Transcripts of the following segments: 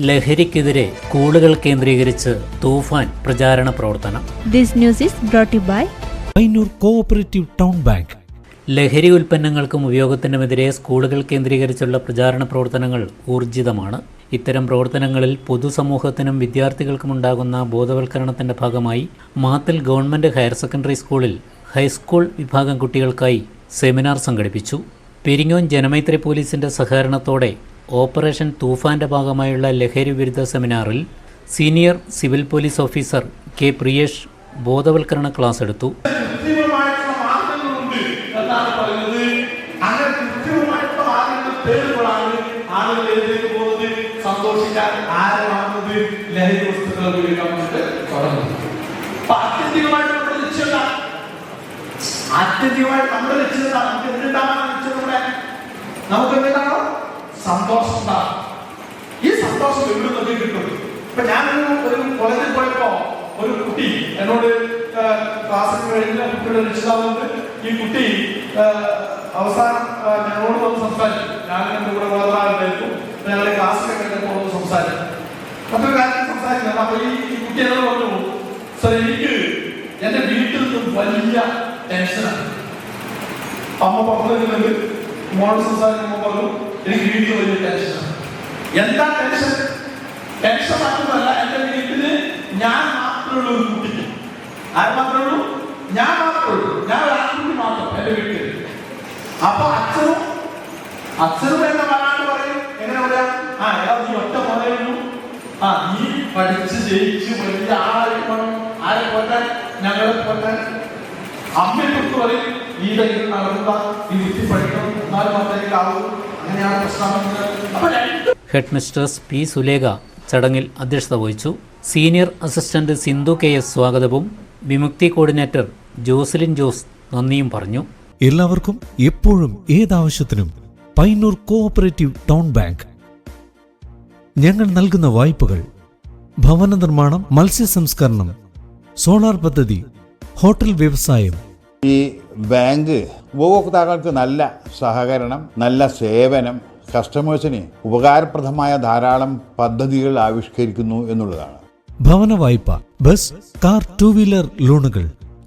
ലഹരിക്കെതിരെ സ്കൂളുകൾ കേന്ദ്രീകരിച്ച് തൂഫാൻ പ്രചാരണ പ്രവർത്തനം. This news is brought to you by Payyanur cooperative town bank. ലഹരി ഉൽപ്പന്നങ്ങൾക്കും ഉപയോഗത്തിനുമെതിരെ സ്കൂളുകൾ കേന്ദ്രീകരിച്ചുള്ള പ്രചാരണ പ്രവർത്തനങ്ങൾ ഊർജിതമാണ്. ഇത്തരം പ്രവർത്തനങ്ങളിൽ പൊതുസമൂഹത്തിനും വിദ്യാർത്ഥികൾക്കും ഉണ്ടാകുന്ന ബോധവൽക്കരണത്തിന്റെ ഭാഗമായി മാത്തിൽ ഗവൺമെന്റ് ഹയർ സെക്കൻഡറി സ്കൂളിൽ ഹൈസ്കൂൾ വിഭാഗം കുട്ടികൾക്കായി സെമിനാർ സംഘടിപ്പിച്ചു. പെരിങ്ങോൻ ജനമൈത്രി പോലീസിന്റെ സഹകരണത്തോടെ ഓപ്പറേഷൻ തൂഫാന്റെ ഭാഗമായുള്ള ലഹരി വിരുദ്ധ സെമിനാറിൽ senior civil police officer K Priyesh ബോധവൽക്കരണ ക്ലാസ് എടുത്തു. നമുക്കെന്താണോ സന്തോഷം ഉണ്ടാകും. ഈ സന്തോഷം എവിടെ നിന്നൊക്കെ കിട്ടും. ഇപ്പൊ ഞാനൊരു കോളേജിൽ പോയപ്പോ ഒരു കുട്ടി എന്നോട് ക്ലാസ്സിൽ കഴിഞ്ഞ കുട്ടിയുടെ രക്ഷിതാവുണ്ട്. ഈ കുട്ടി അവസാനം ഞങ്ങളോട് വന്ന് സംസാരിച്ചു. ഞാൻ എന്റെ കൂടെ വളർന്നായിരുന്നു. ഞങ്ങളുടെ ക്ലാസ്സിലൊക്കെ കഴിഞ്ഞപ്പോൾ ഒന്ന് സംസാരിച്ചു. മറ്റൊരു കാര്യം സംസാരിക്കുന്നത്. അപ്പൊ ഈ കുട്ടി എന്നോട് പറഞ്ഞു, സാർ എനിക്ക് എന്റെ വീട്ടിൽ നിന്നും വലിയ ടെൻഷനാണ്. അമ്മ പറഞ്ഞിരുന്നത് മോൾ സംസാരിക്കുമ്പോൾ പറഞ്ഞു, എനിക്ക് വീട്ടിൽ വലിയ ടെൻഷനാണ്. എന്താ ടെൻഷൻ? ടെൻഷൻ മാത്രമല്ല, എന്റെ വീട്ടില് ഞാൻ മാത്രമേ ഉള്ളൂ. ഒരു കുട്ടിക്ക് ആര് മാത്രമേ ഉള്ളൂ? ഞാൻ മാത്രമേ ഉള്ളൂ. ഞാൻ ഒരു ആൺകുട്ടി മാത്രം എന്റെ വീട്ടിൽ. അപ്പൊ അച്ഛനും എന്നെ വരാണ്ട് പറയും. എങ്ങനെ പറയാം? നീ ഒറ്റ മോനേ ഉള്ളൂ. നീ പഠിച്ച് ജയിച്ച് വലിയ ആളായിരിക്കണം. ആരെ പോറ്റാൻ? ഞങ്ങളെ പോറ്റാൻ. അമ്മയെ കുറിച്ച് പറയും, ഈ ഇതെങ്കിലും നടക്കുക, ഈ വിദ്യ പഠിക്കണം, എന്നാലും മാത്രമേ ആവൂ. അങ്ങനെയാണ് പ്രശ്നം. ഹെഡ് മിസ്ട്രസ് പി സുലേഖ ചടങ്ങിൽ അധ്യക്ഷത വഹിച്ചു. Senior assistant Sindhu K S സ്വാഗതവും വിമുക്തി കോർഡിനേറ്റർ ജോസലിൻ ജോസ് നന്ദിയും പറഞ്ഞു. എല്ലാവർക്കും എപ്പോഴും ഏതാവശ്യത്തിനും പയ്യന്നൂർ കോഓപ്പറേറ്റീവ് ടൗൺ ബാങ്ക്. ഞങ്ങൾ നൽകുന്ന വായ്പകൾ ഭവന നിർമ്മാണം, മത്സ്യ സംസ്കരണം, സോളാർ പദ്ധതി, ഹോട്ടൽ വ്യവസായം. ഈ ബാങ്ക് ഉപഭോക്താക്കൾക്ക് നല്ല സഹകരണം, നല്ല സേവനം, കസ്റ്റമേഴ്സിന് ഉപകാരപ്രദമായ ധാരാളം പദ്ധതികൾ ആവിഷ്കരിക്കുന്നു എന്നുള്ളതാണ്. ഭവന വായ്പ, ബസ്, കാർ, ടൂ വീലർ ലോണുകൾ,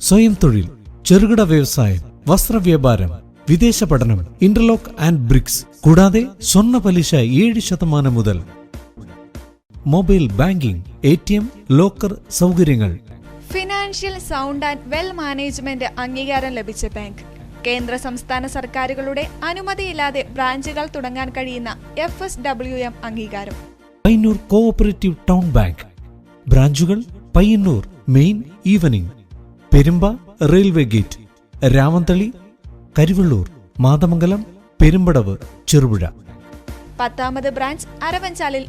സ്വയം തൊഴിൽ, ചെറുകിട വ്യവസായം, വസ്ത്രവ്യാപാരം, വിദേശ പഠനം, ഇന്റർലോക്ക് ആൻഡ് ബ്രിക്സ്, കൂടാതെ സ്വർണ്ണ പലിശ 7% മുതൽ. മൊബൈൽ ബാങ്കിംഗ്, ATM, ലോക്കർ സൗകര്യങ്ങൾ. Financial sound and well management അംഗീകാരം ലഭിച്ച ബാങ്ക്. കേന്ദ്ര സംസ്ഥാന സർക്കാരുകളുടെ അനുമതിയില്ലാതെ ബ്രാഞ്ചുകൾ തുടങ്ങാൻ കഴിയുന്ന FSWM അംഗീകാരം. Payyanur cooperative town bank. ബ്രാഞ്ചുകൾ Payyanur main evening, Perumba railway gate, Ramanthali, Karivellur, Mathamangalam, Perumpadavu, Cherupuzha. 10ാമത് ബ്രാഞ്ച് അരവഞ്ചാലിൽ